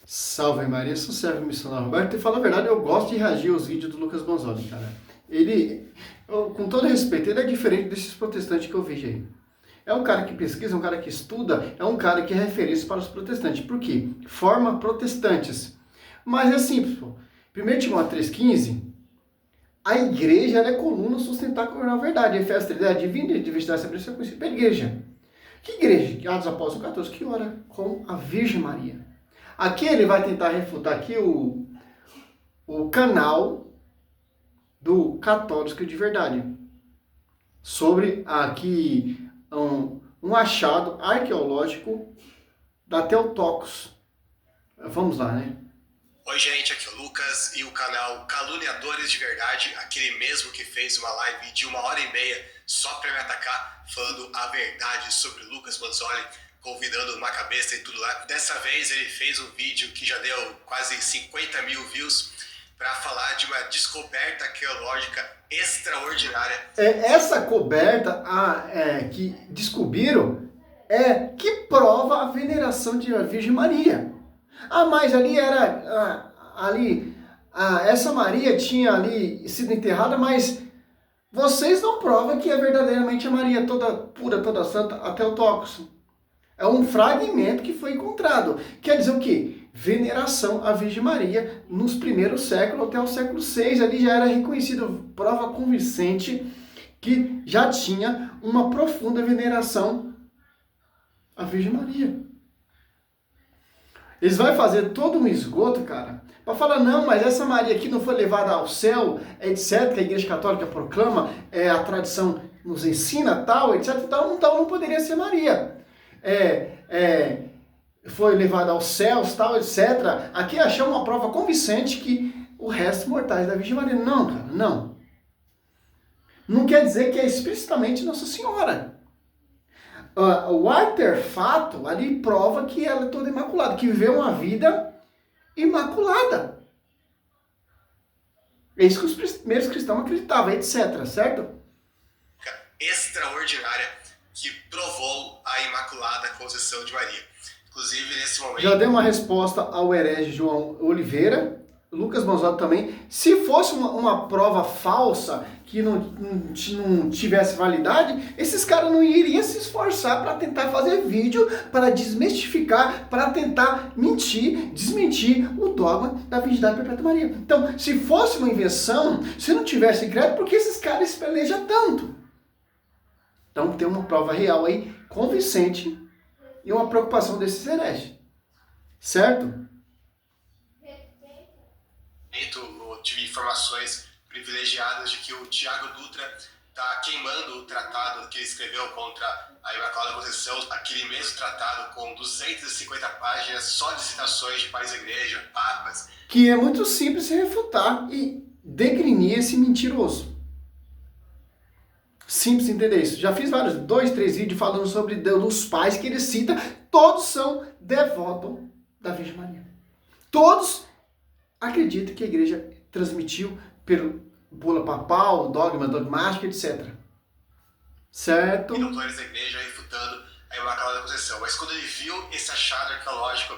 Salve Maria, sou servo missionário Roberto e fala a verdade, eu gosto de reagir aos vídeos do Lucas Bonzoli, cara. Com todo respeito, ele é diferente desses protestantes que eu vejo aí. É um cara que pesquisa, é um cara que estuda, é um cara que é referência para os protestantes. Por quê? Forma protestantes. Mas é simples, pô. 1 Timóteo 3,15, a igreja ela é coluna sustentar com a verdade. Efésios 3, a divina diversidade sempre é conhecida pela igreja. Que igreja? Atos Apóstolos 14, que ora com a Virgem Maria. Aqui ele vai tentar refutar aqui o canal do Católico de Verdade. Sobre aqui um achado arqueológico da Theotokos. Vamos lá, né? Oi gente, aqui é o Lucas e o canal Caluniadores de Verdade, aquele mesmo que fez uma live de 1h30 só pra me atacar, falando a verdade sobre Lucas Bonzoli, convidando uma cabeça e tudo lá. Dessa vez ele fez um vídeo que já deu quase 50 mil views para falar de uma descoberta arqueológica extraordinária. Essa coberta que descobriram que prova a veneração de Virgem Maria. Mas ali essa Maria tinha ali sido enterrada, mas vocês não provam que é verdadeiramente a Maria toda pura, toda santa, até o Theotokos. É um fragmento que foi encontrado. Quer dizer o quê? Veneração à Virgem Maria nos primeiros séculos até o século VI. Ali já era reconhecido, prova convincente, que já tinha uma profunda veneração à Virgem Maria. Eles vão fazer todo um esgoto, cara, para falar, não, mas essa Maria aqui não foi levada ao céu, etc., que a Igreja Católica proclama, a tradição nos ensina, tal, etc., então não poderia ser Maria. Foi levada aos céus, tal, etc. Aqui achamos uma prova convincente que o resto mortais da Virgem Maria. Não, cara, não. Não quer dizer que é explicitamente Nossa Senhora. O artefato ali prova que ela é toda imaculada, que viveu uma vida imaculada. É isso que os primeiros cristãos acreditavam, etc, certo? Extraordinária que provou a Imaculada Conceição de Maria. Inclusive, nesse momento... Já dei uma resposta ao herege João Oliveira, Lucas Bonzoli também. Se fosse uma prova falsa, que não tivesse validade, esses caras não iriam se esforçar para tentar fazer vídeo, para desmistificar, para tentar desmentir o dogma da Virgindade Perpétua Maria. Então, se fosse uma invenção, se não tivesse crédito, por que esses caras se pelejam tanto? Então tem uma prova real aí, convincente, e uma preocupação desses hereges. Certo? Eu tive informações privilegiadas de que o Tiago Dutra está queimando o tratado que ele escreveu contra a Imaculada Conceição, aquele mesmo tratado com 250 páginas só de citações de pais da igreja, papas. Que é muito simples refutar e degrinir esse mentiroso. Simples entender isso. Já fiz 2, 3 vídeos falando sobre os pais que ele cita. Todos são devotos da Virgem Maria. Todos acreditam que a igreja transmitiu pelo bula papal, dogma dogmático, etc. Certo? E doutores da igreja refutando a Imaculada Conceição. Mas quando ele viu esse achado arqueológico,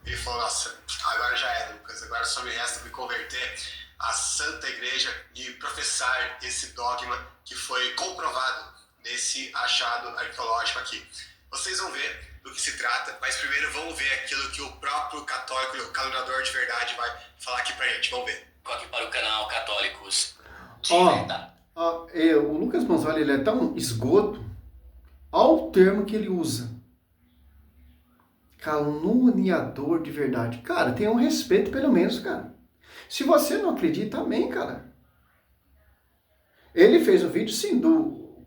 ele falou, nossa, agora já era, Lucas. Agora só me resta me converter à Santa Igreja e professar esse dogma que foi comprovado nesse achado arqueológico aqui. Vocês vão ver do que se trata, mas primeiro vamos ver aquilo que o próprio católico e o caluniador de verdade vai falar aqui pra gente. Vamos ver. Aqui para o canal Católicos de Verdade. O Lucas Bonzoli, ele é tão esgoto ao termo que ele usa. Caluniador de verdade. Cara, tenha um respeito pelo menos, cara. Se você não acredita, amém, cara. Ele fez um vídeo, sim,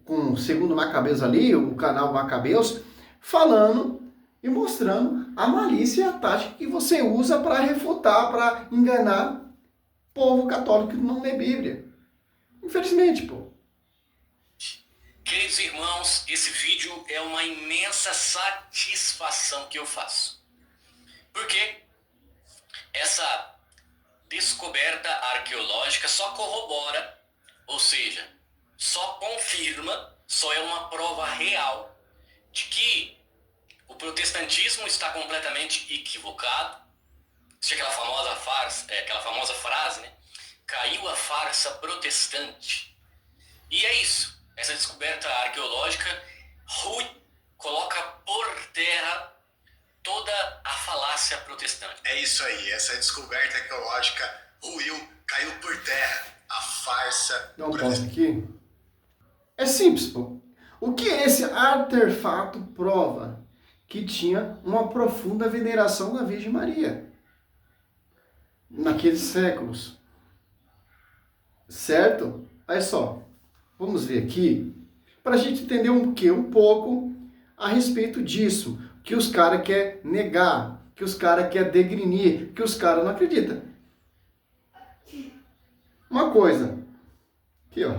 com o segundo Macabeus ali, o canal Macabeus, falando e mostrando a malícia e a tática que você usa para refutar, para enganar o povo católico que não lê Bíblia. Infelizmente, pô. Queridos irmãos, esse vídeo é uma imensa satisfação que eu faço. Porque essa descoberta arqueológica só corrobora, ou seja, só confirma, só é uma prova real de que o protestantismo está completamente equivocado famosa frase, né? Caiu a farsa protestante. E é isso. Essa descoberta arqueológica coloca por terra toda a falácia protestante. É isso aí, essa descoberta arqueológica caiu por terra a farsa Dá um pause aqui. É simples, pô. O que esse artefato prova? Que tinha uma profunda veneração da Virgem Maria naqueles séculos. Certo? Olha só. Vamos ver aqui para a gente entender um pouco a respeito disso. Que os caras querem negar, que os caras querem degrinir, que os caras não acreditam. Uma coisa. Aqui, ó.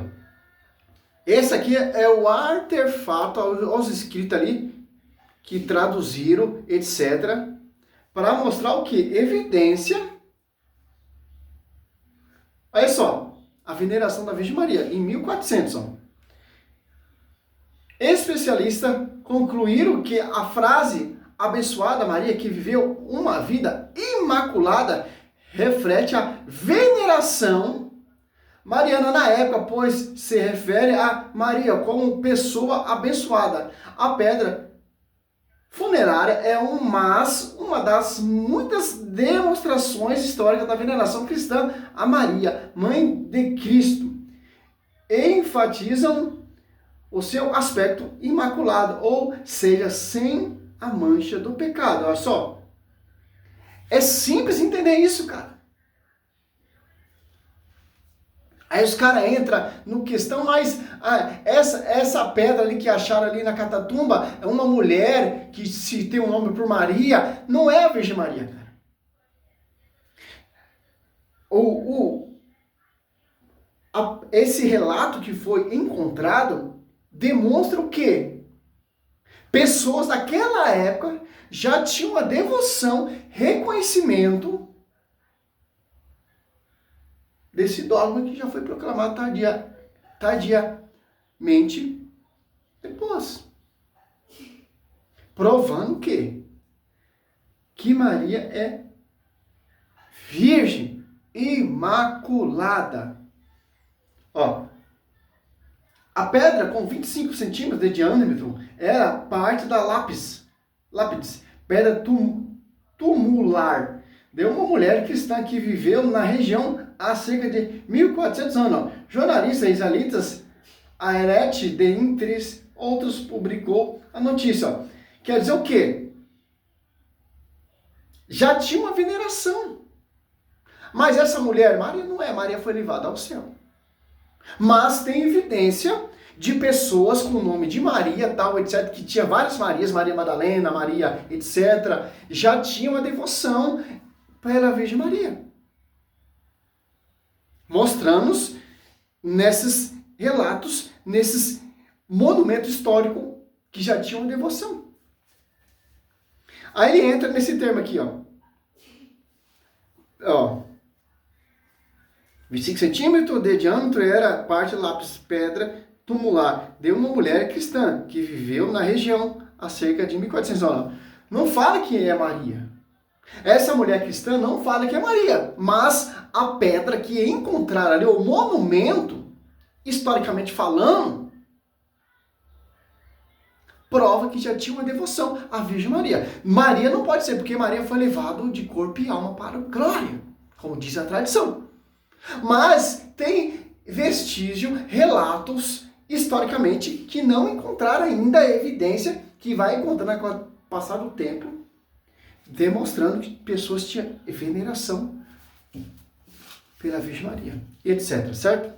Esse aqui é o artefato, aos escritos ali, que traduziram, etc. Para mostrar o que? Evidência. Olha só. A veneração da Virgem Maria, em 1400. Ó. Especialistas concluíram que a frase abençoada Maria, que viveu uma vida imaculada, reflete a veneração mariana na época, pois se refere a Maria como pessoa abençoada. A pedra funerária é uma das muitas demonstrações históricas da veneração cristã a Maria, mãe de Cristo. Enfatizam o seu aspecto imaculado, ou seja, sem a mancha do pecado. Olha só. É simples entender isso, cara. Aí os caras entram no questão, mas essa pedra ali que acharam ali na Catatumba é uma mulher que se tem um nome por Maria, não é a Virgem Maria, cara. Esse relato que foi encontrado demonstra o quê? Pessoas daquela época já tinham uma devoção, reconhecimento desse dogma que já foi proclamado tardiamente depois. Provando o quê? Que Maria é virgem, imaculada. Ó, a pedra com 25 centímetros de diâmetro era parte da lápis, pedra tumular, de uma mulher cristã que viveu na região há cerca de 1400 anos. Ó. Jornalista israelitas Aeret, dentre outros, publicou a notícia. Ó. Quer dizer o quê? Já tinha uma veneração. Mas essa mulher, Maria não é, Maria foi levada ao céu. Mas tem evidência de pessoas com o nome de Maria, tal, etc., que tinha várias Marias, Maria Madalena, Maria, etc., já tinham uma devoção pela Virgem Maria. Mostramos nesses relatos, nesses monumentos históricos que já tinham uma devoção. Aí ele entra nesse termo aqui, ó. 25 centímetros de diâmetro era parte do lápis pedra tumular de uma mulher cristã que viveu na região há cerca de 1400 anos. Não fala que é Maria. Essa mulher cristã não fala que é Maria, mas a pedra que encontraram ali, o monumento, historicamente falando, prova que já tinha uma devoção à Virgem Maria. Maria não pode ser, porque Maria foi levada de corpo e alma para a glória, como diz a tradição. Mas tem vestígio, relatos, historicamente, que não encontraram ainda a evidência que vai encontrar com o passar do tempo, demonstrando que pessoas tinham veneração pela Virgem Maria, etc. Certo?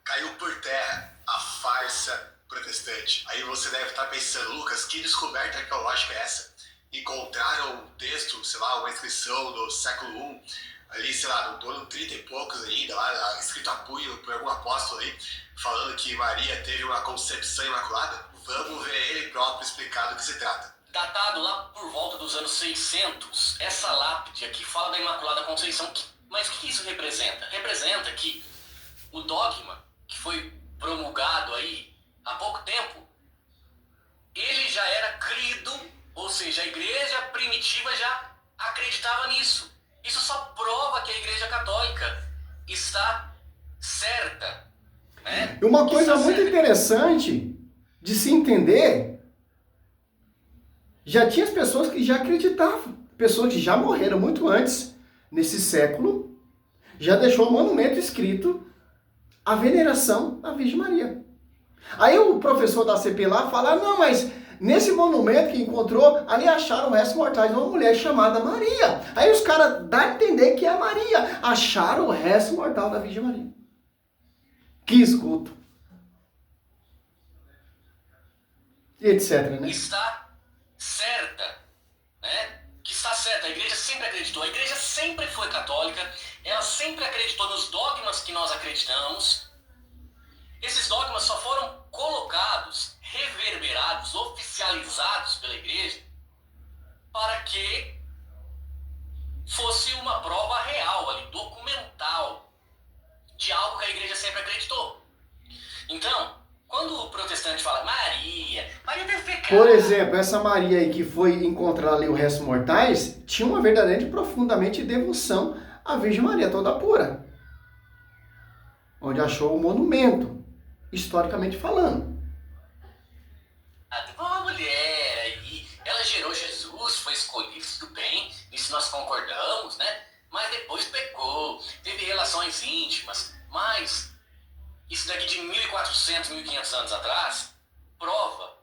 Caiu por terra a farsa protestante. Aí você deve estar pensando, Lucas, que descoberta arqueológica é essa? Encontraram um texto, sei lá, uma inscrição do século I, ali, sei lá, do ano 30 e poucos ainda, lá, escrito a punho por algum apóstolo aí, falando que Maria teve uma concepção imaculada? Vamos ver ele próprio explicar do que se trata. Datado lá por volta dos anos 600, essa lápide aqui fala da Imaculada Conceição. Mas o que isso representa? Representa que o dogma que foi promulgado aí há pouco tempo, ele já era crido primitiva já acreditava nisso. Isso só prova que a Igreja Católica está certa. Né? E uma coisa muito interessante de se entender, já tinha as pessoas que já acreditavam, pessoas que já morreram muito antes, nesse século, já deixou o monumento escrito a veneração à Virgem Maria. Aí o professor da CP lá fala, não, mas nesse monumento que encontrou, ali acharam restos mortais de uma mulher chamada Maria. Aí os caras dão a entender que é a Maria. Acharam o resto mortal da Virgem Maria. Que escuto. E etc, né? Está certa, né? Que está certa. A igreja sempre acreditou. A igreja sempre foi católica. Ela sempre acreditou nos dogmas que nós acreditamos. Esses dogmas só foram colocados, reverberados, oficializados pela igreja para que fosse uma prova real, ali, documental, de algo que a igreja sempre acreditou. Então, quando o protestante fala Maria teve pecado. Por exemplo, essa Maria aí que foi encontrar ali o resto mortais, tinha uma verdadeira e profundamente devoção à Virgem Maria, toda pura. Onde achou o monumento, historicamente falando. Uma mulher aí, ela gerou Jesus, foi escolhida, tudo bem, isso nós concordamos, né? Mas depois pecou, teve relações íntimas, mas isso daqui de 1400, 1500 anos atrás, prova,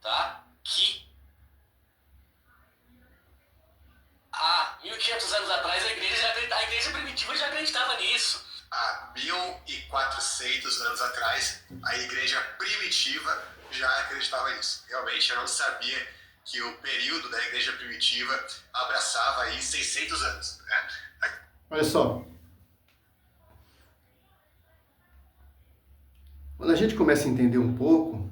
tá, que há 1500 anos atrás a igreja primitiva já acreditava nisso. Há 1400 anos atrás, a igreja primitiva já acreditava nisso. Realmente, eu não sabia que o período da igreja primitiva abraçava aí 600 anos. Né? Olha só. Quando a gente começa a entender um pouco,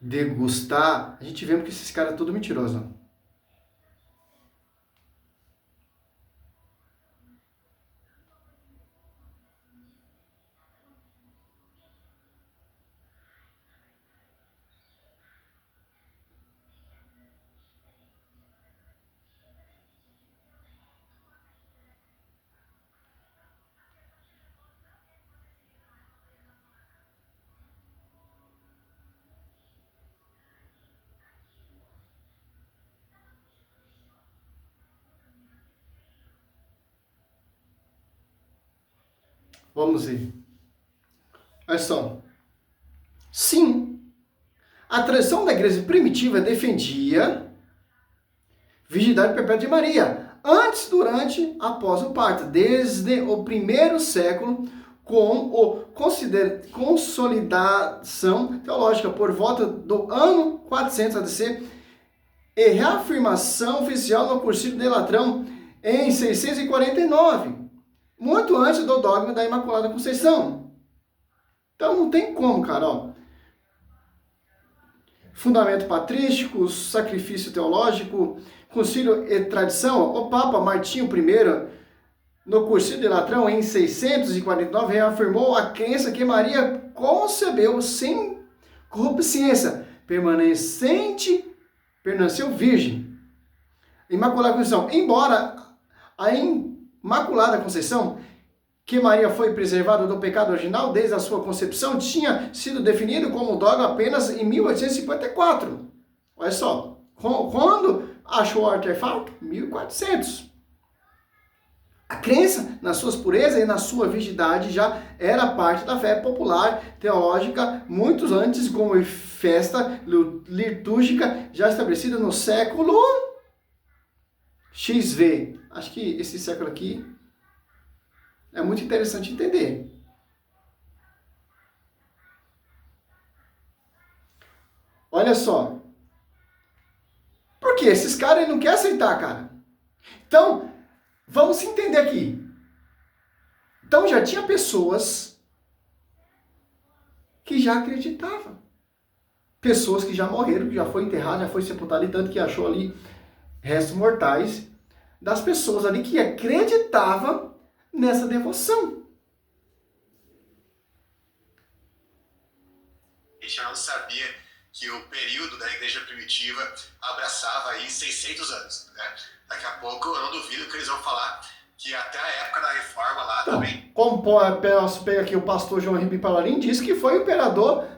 degustar, a gente vê que esses caras são tudo mentirosos. Não? Vamos ver. Olha só. Sim, a tradição da igreja primitiva defendia virgindade perpétua de Maria, antes, durante, após o parto, desde o primeiro século, com a consolidação teológica por volta do ano 400 AD e reafirmação oficial no Concílio de Latrão em 649. Muito antes do dogma da Imaculada Conceição. Então não tem como, cara. Ó. Fundamento patrístico, sacrifício teológico, concílio e tradição. O Papa Martinho I, no Concílio de Latrão, em 649, reafirmou a crença que Maria concebeu sem corrupciência, permaneceu virgem. Imaculada Conceição. Embora a Imaculada Conceição, que Maria foi preservada do pecado original desde a sua concepção, tinha sido definido como dogma apenas em 1854. Olha só, quando achou o artefato? 1400. A crença nas suas purezas e na sua virgindade já era parte da fé popular teológica muito antes, como festa litúrgica já estabelecida no século XV. Acho que esse século aqui é muito interessante entender. Olha só. Por quê? Esses caras não querem aceitar, cara. Então, vamos entender aqui. Então, já tinha pessoas que já acreditavam. Pessoas que já morreram, que já foi enterrado, já foi sepultado, e tanto que achou ali restos mortais das pessoas ali que acreditavam nessa devoção. A gente não sabia que o período da igreja primitiva abraçava aí 600 anos, né? Daqui a pouco eu não duvido que eles vão falar que até a época da reforma lá também... Como pega aqui o pastor João Ribeiro Palarim, diz que foi o imperador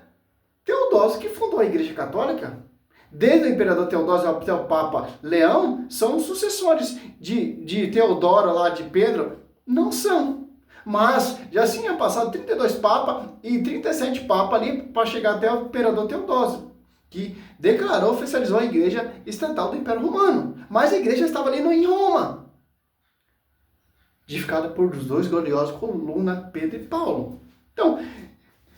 Teodósio que fundou a Igreja Católica. Desde o imperador Teodósio até o Papa Leão, são sucessores de Teodoro lá, de Pedro, não são. Mas já tinha passado 32 papas e 37 papas ali para chegar até o imperador Teodósio, que declarou, oficializou a igreja estatal do Império Romano. Mas a igreja estava ali em Roma, edificada por os dois gloriosos colunas, Pedro e Paulo. Então,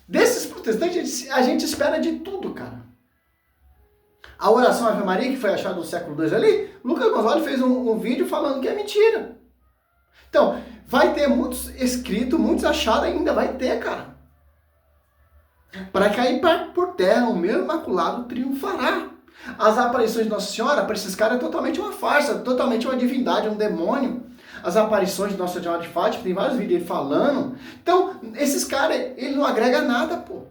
desses protestantes, a gente espera de tudo, cara. A oração Ave Maria, que foi achada no século II ali, Lucas Gonzalez fez um vídeo falando que é mentira. Então, vai ter muitos escritos, muitos achados ainda, vai ter, cara. Para cair por terra, o meu imaculado triunfará. As aparições de Nossa Senhora, para esses caras, é totalmente uma farsa, totalmente uma divindade, um demônio. As aparições de Nossa Senhora de Fátima, tem vários vídeos dele falando. Então, esses caras, ele não agrega nada, pô.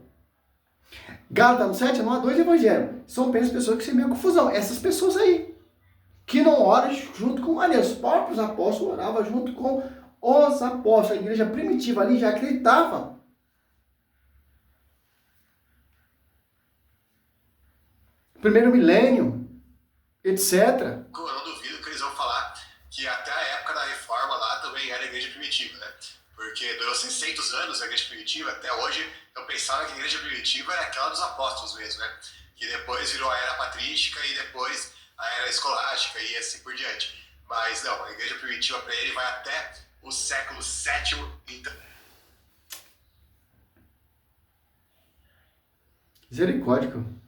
Gálatas no 7, não há dois evangelhos. São apenas pessoas que se meio confusão. Essas pessoas aí, que não oram junto com Maria. Os próprios apóstolos oravam junto com os apóstolos. A igreja primitiva ali já acreditava. Primeiro milênio, etc. Eu não duvido que eles vão falar que até a época da reforma lá também era a igreja primitiva, né? Porque durou 600 anos a igreja primitiva, até hoje eu pensava que a igreja primitiva era aquela dos apóstolos mesmo, né? Que depois virou a era patrística e depois a era escolástica e assim por diante. Mas não, a igreja primitiva para ele vai até o século VII. Então... Misericórdia, cara.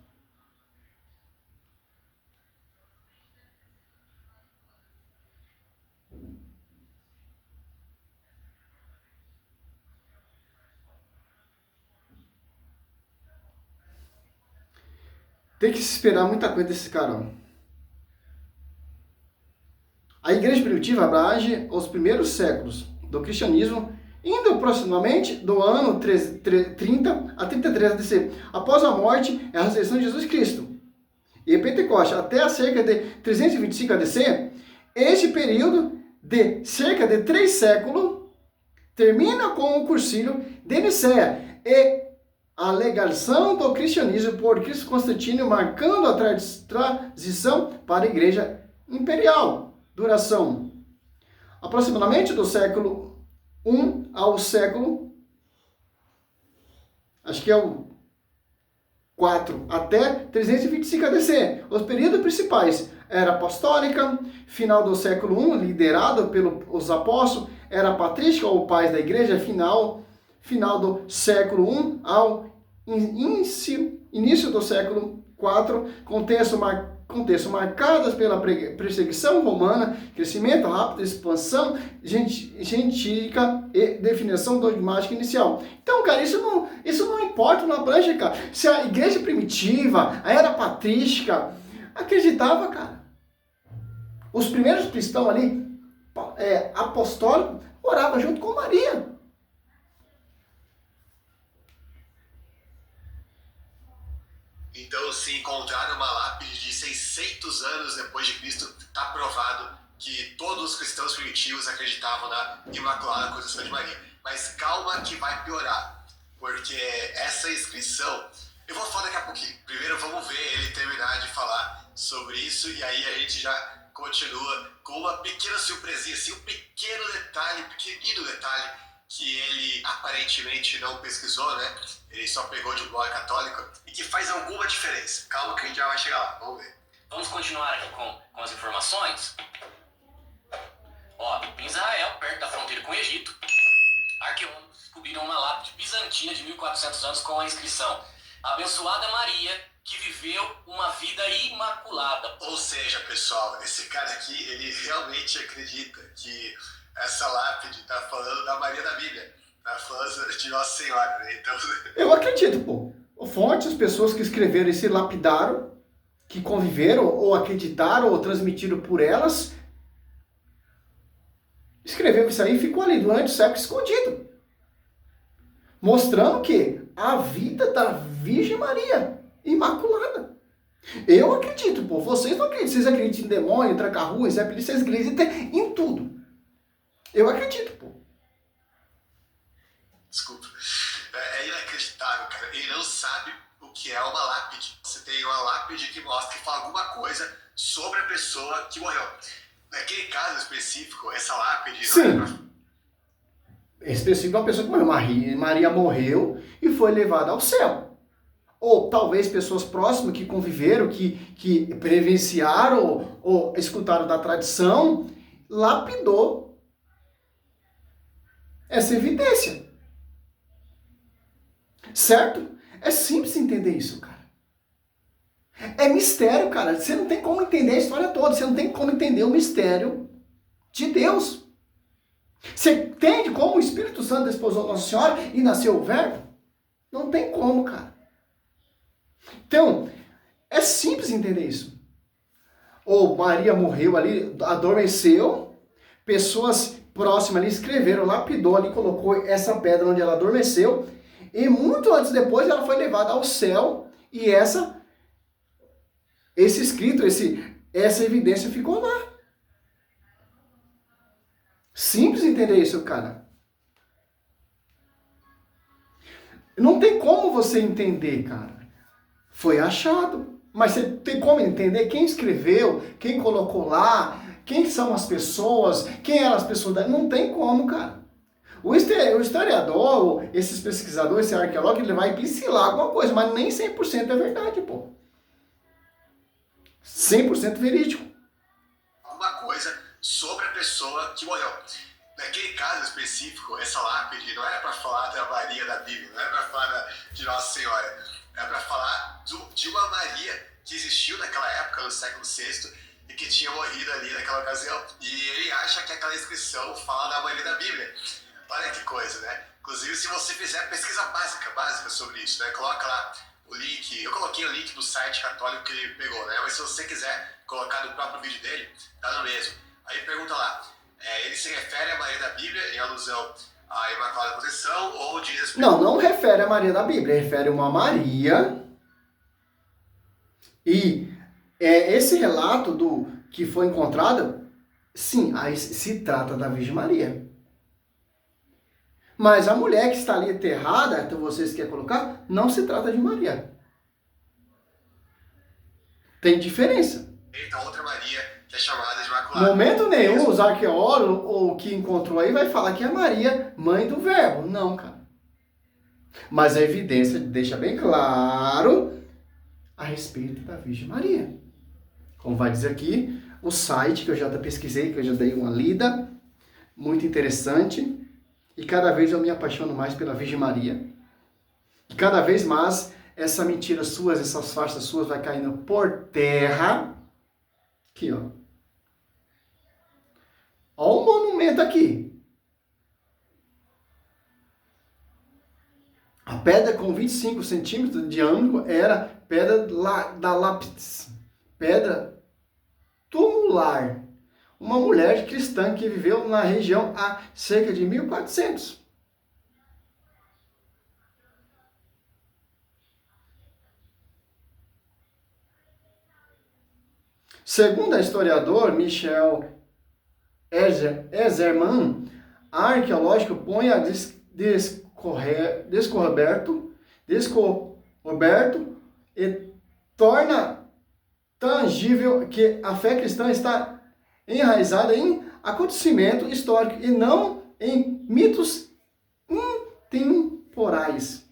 Tem que se esperar muita coisa desse cara. A igreja primitiva abrange os primeiros séculos do cristianismo, indo aproximadamente do ano 30 a 33 a.C., após a morte e a ressurreição de Jesus Cristo. E Pentecoste, até cerca de 325 a.C., este período de cerca de 3 séculos termina com o Concílio de Nicéia e a legalização do cristianismo por Cristo Constantino, marcando a transição para a igreja imperial. Duração aproximadamente do século I ao século, acho que é o 4, até 325 a.C. Os períodos principais: era apostólica, final do século I, liderado pelos apóstolos, era patrística, ou pais da igreja, final do século I ao início do século IV, contexto marcadas pela perseguição romana, crescimento rápido, expansão gentílica e definição dogmática inicial. Então, cara, isso não importa na brancha, cara. Se a igreja primitiva, a era patrística, acreditava, cara. Os primeiros cristãos ali, apostólicos, oravam junto com Maria. Então, se encontrar uma lápide de 600 anos depois de Cristo, está provado que todos os cristãos primitivos acreditavam na Imaculada Conceição de Maria. Mas calma que vai piorar, porque essa inscrição, eu vou falar daqui a pouquinho. Primeiro vamos ver ele terminar de falar sobre isso e aí a gente já continua com uma pequena surpresinha, assim, um pequeno detalhe, pequenino detalhe, que ele aparentemente não pesquisou, né? Ele só pegou de blog católico e que faz alguma diferença. Calma que a gente já vai chegar lá, vamos ver. Vamos continuar aqui com as informações. Ó, em Israel, perto da fronteira com o Egito, arqueólogos descobriram uma lápide bizantina de 1400 anos com a inscrição: Abençoada Maria, que viveu uma vida imaculada. Ou seja, pessoal, esse cara aqui, ele realmente acredita que essa lápide está falando da Maria da Bíblia, está falando de Nossa Senhora, né? Então... Eu acredito, pô. Fontes, pessoas que escreveram e se lapidaram, que conviveram, ou acreditaram, ou transmitiram por elas, escreveu isso aí e ficou ali durante o século escondido. Mostrando que a vida da Virgem Maria, imaculada. Eu acredito, pô. Vocês não acreditam. Vocês acreditam em demônio, tranca-rua, Zé Pelícia, vocês acreditam em tudo. Eu acredito, pô. Desculpa. É inacreditável, cara. Ele não sabe o que é uma lápide. Você tem uma lápide que mostra, que fala alguma coisa sobre a pessoa que morreu. Naquele caso específico, essa lápide... Sim. Não é Específico, uma pessoa que morreu. Maria morreu e foi levada ao céu. Ou talvez pessoas próximas que conviveram, que presenciaram ou escutaram da tradição, lapidou essa evidência. Certo? É simples entender isso, cara. É mistério, cara. Você não tem como entender a história toda. Você não tem como entender o mistério de Deus. Você entende como o Espírito Santo desposou Nossa Senhora e nasceu o Verbo? Não tem como, cara. Então, é simples entender isso. Ou Maria morreu ali, adormeceu, pessoas próximas ali escreveram, lapidou ali, colocou essa pedra onde ela adormeceu, e muito antes depois ela foi levada ao céu, e esse escrito, essa evidência ficou lá. Simples entender isso, cara. Não tem como você entender, cara. Foi achado. Mas você tem como entender quem escreveu, quem colocou lá, quem são as pessoas, quem eram as pessoas. Não tem como, cara. O historiador, esses pesquisadores, esse arqueólogo, ele vai pincelar alguma coisa, mas nem 100% é verdade, pô. 100% verídico. alguma coisa sobre a pessoa que morreu. Naquele caso específico, essa lápide não era para falar da Maria da Bíblia, não era para falar de Nossa Senhora, era para falar de uma Maria que existiu naquela época, no século VI, e que tinha morrido ali naquela ocasião. E ele acha que aquela inscrição fala da Maria da Bíblia. Olha que coisa, né? Inclusive, se você fizer pesquisa básica sobre isso, né? Coloca lá o link, eu coloquei o link do site católico que ele pegou, né? Mas se você quiser colocar no próprio vídeo dele, tá no mesmo. Aí pergunta lá, ele se refere à Maria da Bíblia em alusão à Imaculada Conceição ou diz... Não refere a Maria da Bíblia, refere uma Maria. E esse relato do que foi encontrado, sim, aí se trata da Virgem Maria. Mas a mulher que está ali enterrada, então vocês querem colocar, não se trata de Maria. Tem diferença. Então, outra Maria que é chamada de Imaculada. Momento nenhum, os arqueólogos ou que encontrou aí vai falar que é Maria, mãe do Verbo. Não, cara. Mas a evidência deixa bem claro a respeito da Virgem Maria. Como vai dizer aqui, o site que eu já pesquisei, que eu já dei uma lida, muito interessante. E cada vez eu me apaixono mais pela Virgem Maria. E cada vez mais essa mentira suas, essas farsas suas vai caindo por terra. Aqui, ó. Olha o monumento aqui. A pedra com 25 centímetros de diâmetro era pedra da lápis. Pedra tumular. Uma mulher cristã que viveu na região há cerca de 1400. Segundo a historiador Michel Ezerman, a arqueológica põe a descoberto e torna tangível que a fé cristã está enraizada em acontecimento histórico e não em mitos intemporais.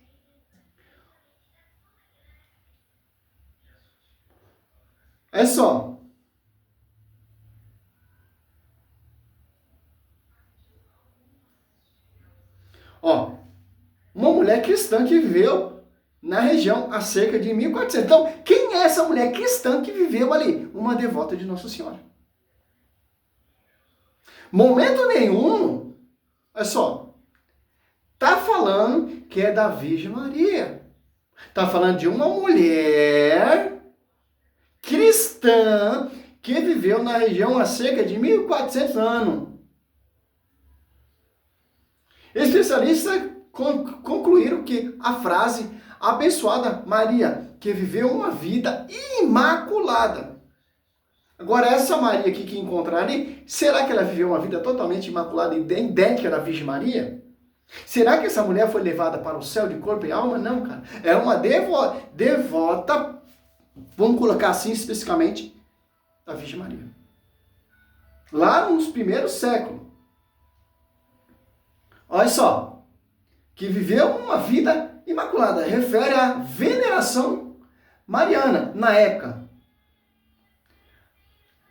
É só. Ó, uma mulher cristã que viveu na região há cerca de 1400. Então, quem é essa mulher cristã que viveu ali? Uma devota de Nossa Senhora. Momento nenhum, olha só, tá falando que é da Virgem Maria. Tá falando de uma mulher cristã que viveu na região há cerca de 1400 anos. Especialistas concluíram que a frase abençoada Maria que viveu uma vida imaculada. Agora, essa Maria aqui que encontraram ali, será que ela viveu uma vida totalmente imaculada, idêntica da Virgem Maria? Será que essa mulher foi levada para o céu de corpo e alma? Não, cara. É uma devota, vamos colocar assim especificamente, da Virgem Maria. Lá nos primeiros séculos. Olha só. Que viveu uma vida imaculada. Refere à veneração mariana na época.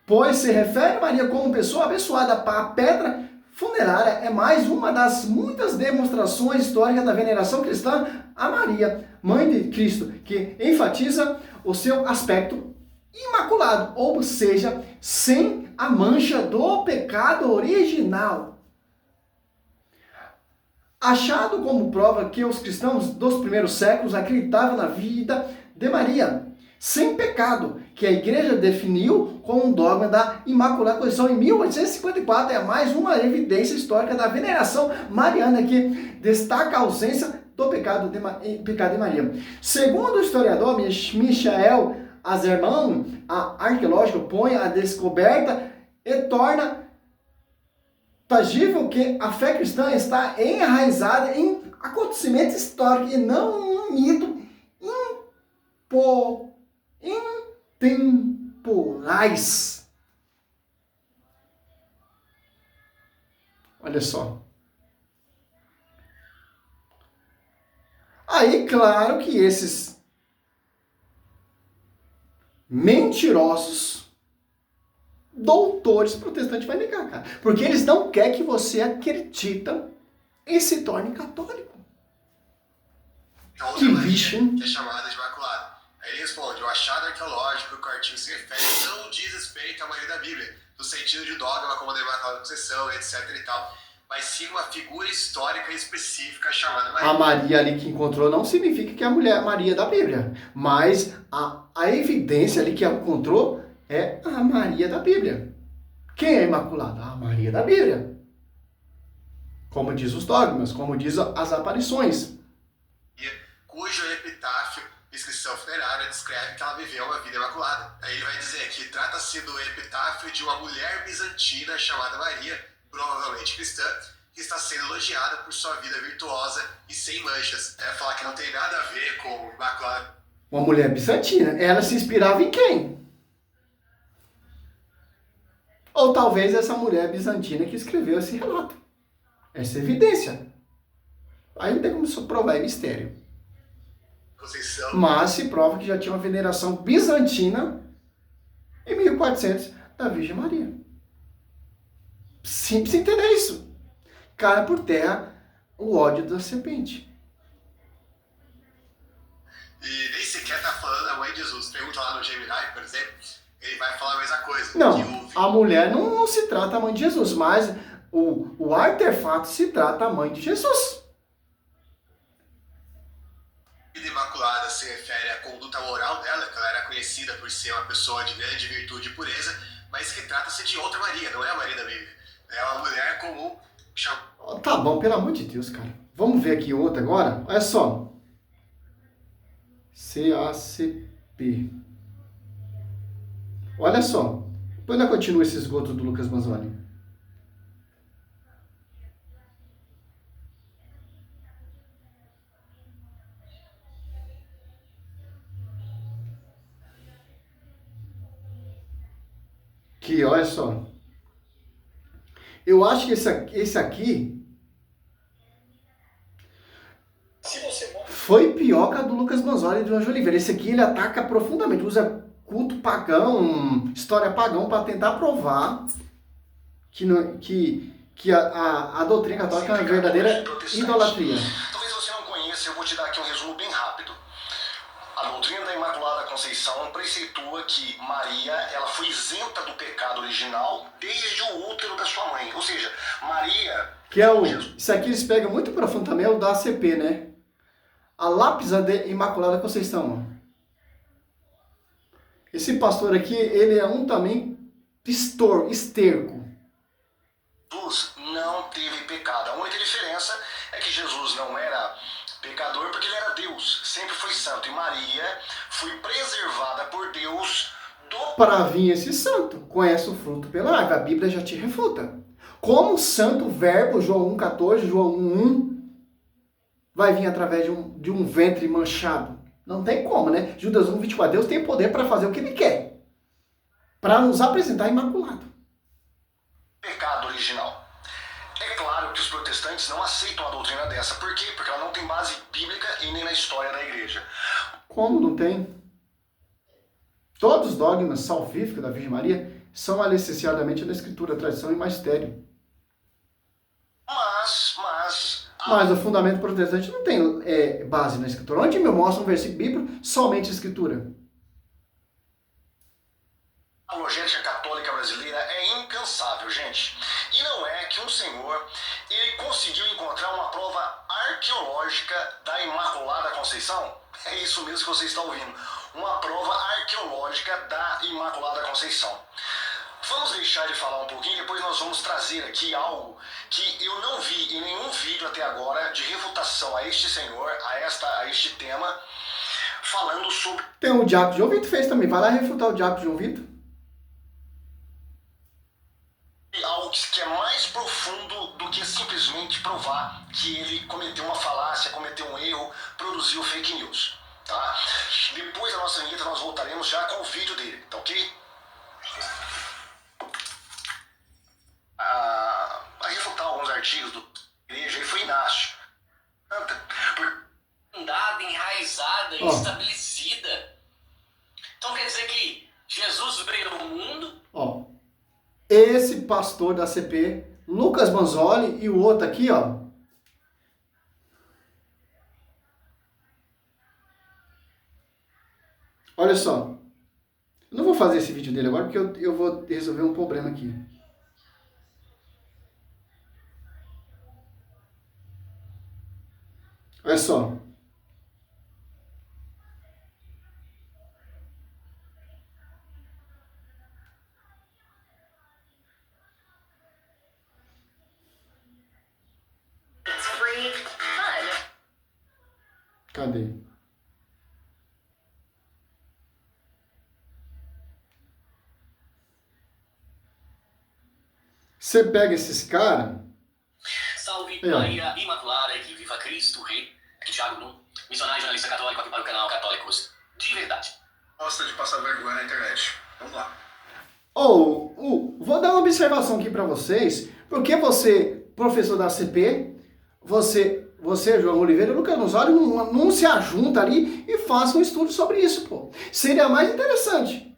Pois se refere a Maria como pessoa abençoada. A pedra funerária é mais uma das muitas demonstrações históricas da veneração cristã a Maria, mãe de Cristo, que enfatiza o seu aspecto imaculado, ou seja, sem a mancha do pecado original. Achado como prova que os cristãos dos primeiros séculos acreditavam na vida de Maria, sem pecado, que a igreja definiu como um dogma da Imaculada Conceição em 1854, é mais uma evidência histórica da veneração mariana que destaca a ausência do pecado de Maria. Segundo o historiador Michael Azerman, a arqueológica põe a descoberta e torna tangível que a fé cristã está enraizada em acontecimentos históricos e não em um mito intemporais. Olha só. Aí, claro que esses mentirosos doutores protestantes vai negar, cara. Porque eles não querem que você acredita e se torne católico. Que Maria, que é chamada de Imaculada. Aí ele responde, o achado arqueológico que o artigo se refere não diz respeito à Maria da Bíblia, no sentido de dogma como a da Imaculada Conceição, etc e tal, mas sim uma figura histórica específica chamada Maria. A Maria ali que encontrou não significa que é a mulher Maria da Bíblia, mas a evidência ali que ela encontrou é a Maria da Bíblia. Quem é Imaculada? A Maria da Bíblia. Como diz os dogmas, como diz as aparições. Cujo epitáfio, inscrição funerária, descreve que ela viveu uma vida imaculada. Aí ele vai dizer que trata-se do epitáfio de uma mulher bizantina chamada Maria, provavelmente cristã, que está sendo elogiada por sua vida virtuosa e sem manchas. É falar que não tem nada a ver com Imaculada. Uma mulher bizantina. Ela se inspirava em quem? Ou talvez essa mulher bizantina que escreveu esse relato. Essa é evidência. Aí não tem como provar, é mistério. Conceição. Mas se prova que já tinha uma veneração bizantina em 1400 da Virgem Maria. Simples entender isso. Cai por terra o ódio da serpente. E nem sequer está falando da mãe de Jesus. Pergunta lá no Gemini, por exemplo, ele vai falar a mesma coisa. Não, a mulher não se trata a mãe de Jesus, mas o artefato se trata a mãe de Jesus. A vida imaculada se refere à conduta moral dela, que ela era conhecida por ser uma pessoa de grande virtude e pureza, mas que trata-se de outra Maria, não é a Maria da Bíblia. É uma mulher comum. Tá bom, pelo amor de Deus, cara. Vamos ver aqui outra agora? Olha só. CACP. Olha só. Depois nós continua esse esgoto do Lucas Manzoni. Aqui, olha só. Eu acho que esse aqui foi pior que a do Lucas Manzoni e do Anjo Oliveira. Esse aqui ele ataca profundamente, usa culto pagão, história pagão para tentar provar que a doutrina católica é uma verdadeira idolatria. Talvez você não conheça, eu vou te dar aqui um resumo bem rápido. A doutrina da Imaculada Conceição preceitua que Maria ela foi isenta do pecado original desde o útero da sua mãe. Ou seja, Maria... Que é isso aqui eles pegam muito profundo também, é o da ACP, né? A lápisa de Imaculada Conceição. Esse pastor aqui, ele é um também esterco. Jesus não teve pecado. A única diferença é que Jesus não era pecador porque ele era Deus, sempre foi santo. E Maria foi preservada por Deus para vir esse santo. Conhece o fruto pela árvore. A Bíblia já te refuta. Como o santo verbo, João 1,14, João 1,1, vai vir através de um ventre manchado? Não tem como, né? Judas 1,24. Deus tem poder para fazer o que ele quer. Para nos apresentar imaculado. pecado original. É claro que os protestantes não aceitam a doutrina dessa. Por quê? Porque ela não tem base bíblica e nem na história da igreja. Como não tem? Todos os dogmas salvíficos da Virgem Maria são alicerciadamente na Escritura, tradição e magistério. Mas o fundamento protestante não tem base na Escritura. Onde me mostra um versículo bíblico, somente Escritura. A apologética católica brasileira é incansável, gente. E não é que um senhor ele conseguiu encontrar uma prova arqueológica da Imaculada Conceição. É isso mesmo que você está ouvindo. Uma prova arqueológica da Imaculada Conceição. Vamos deixar de falar um pouquinho, depois nós vamos trazer aqui algo que eu não vi em nenhum vídeo até agora de refutação a este senhor, a este tema, falando sobre... Tem o diácono João Vitor fez também. Vai lá refutar o diácono João Vitor. Algo que é mais profundo do que simplesmente provar que ele cometeu uma falácia, cometeu um erro, produziu fake news. Tá? Depois da nossa vinheta nós voltaremos já com o vídeo dele, tá ok? A refutar alguns artigos da igreja e foi Inácio. Fundada, enraizada, estabelecida. Então quer dizer que Jesus veio ao mundo? Ó, esse pastor da CP, Lucas Manzoli, e o outro aqui, ó. Olha só. Eu não vou fazer esse vídeo dele agora, porque eu vou resolver um problema aqui. Olha só. Cadê? Você pega esses caras... Salve Maria Imaculada, que viva Cristo, Rei. Aqui Thiago Blum, missionário e jornalista católico aqui para o canal Católicos de Verdade. Gosta de passar vergonha na internet. Vamos lá. Vou dar uma observação aqui para vocês. Porque você, professor da CP, você, João Oliveira e Lucas Manzoli, não se ajunta ali e faça um estudo sobre isso, pô. Seria mais interessante.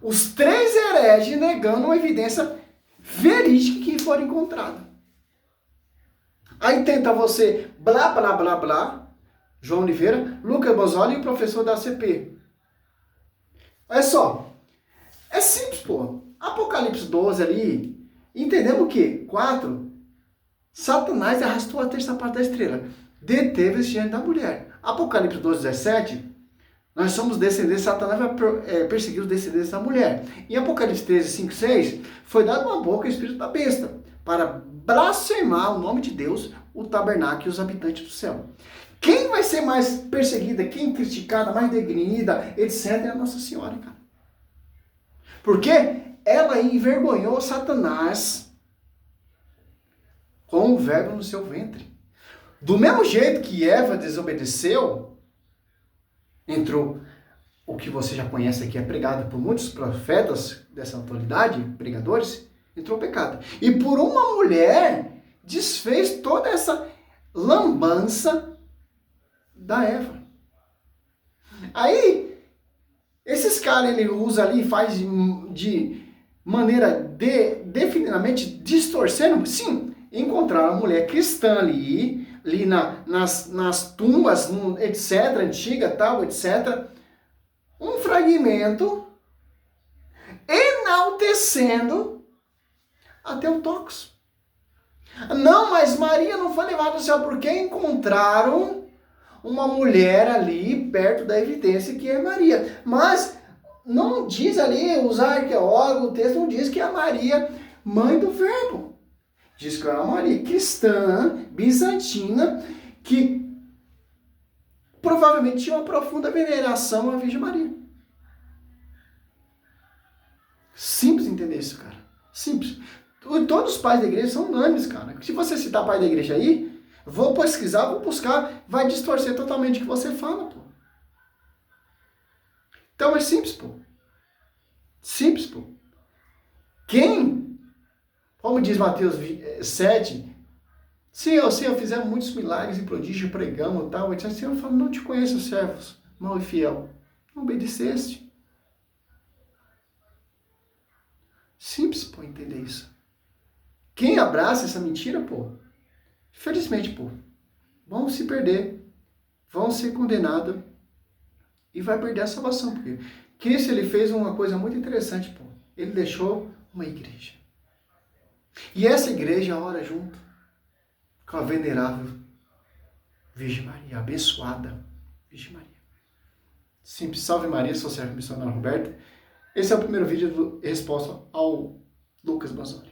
Os 3 hereges negando uma evidência verídica que for encontrada. Aí tenta você, blá, blá, blá, blá, João Oliveira, Lucas Manzoli e o professor da CP. Olha só. É simples, pô. Apocalipse 12 ali, entendemos o quê? 4. Satanás arrastou a terça parte da estrela. Deteve esse gênero da mulher. Apocalipse 12, 17. Nós somos descendentes, Satanás vai perseguir os descendentes da mulher. Em Apocalipse 13, 5, 6, foi dado uma boca ao espírito da besta, para blasfemar o nome de Deus, o tabernáculo e os habitantes do céu. Quem vai ser mais perseguida, quem criticada, mais degredida, etc., é a Nossa Senhora, cara. Porque ela envergonhou Satanás com o verbo no seu ventre. Do mesmo jeito que Eva desobedeceu, entrou o que você já conhece aqui, é pregado por muitos profetas dessa autoridade, pregadores, entrou o pecado. E por uma mulher, desfez toda essa lambança da Eva. Aí, esses caras, ele usa ali, faz de maneira definitivamente distorcendo, sim, encontraram uma mulher cristã ali nas tumbas, etc., antiga, tal, etc., um fragmento enaltecendo até o tóxo. Não, mas Maria não foi levada ao céu porque encontraram uma mulher ali perto da evidência que é Maria. Mas não diz ali, os arqueólogos, o texto não diz que é a Maria, mãe do verbo. Diz que é uma Maria cristã, bizantina, que provavelmente tinha uma profunda veneração à Virgem Maria. Simples entender isso, cara. Simples. Todos os pais da igreja são unânimes, cara. Se você citar pai da igreja aí, vou pesquisar, vou buscar, vai distorcer totalmente o que você fala, pô. Então é simples, pô. Simples, pô. Quem, como diz Mateus 7, Senhor, fizemos muitos milagres e prodígios, pregamos e tal. O Senhor fala, não te conheço, servos, mau e fiel. Não obedeceste. Simples, pô, entender isso. Quem abraça essa mentira, pô, infelizmente, pô, vão se perder, vão ser condenados e vai perder a salvação. Porque Cristo, ele fez uma coisa muito interessante, pô. Ele deixou uma igreja. E essa igreja ora junto com a venerável Virgem Maria, abençoada Virgem Maria. Simples, salve Maria, sou o servo missionário Roberto. Esse é o primeiro vídeo de resposta ao Lucas Banzoli.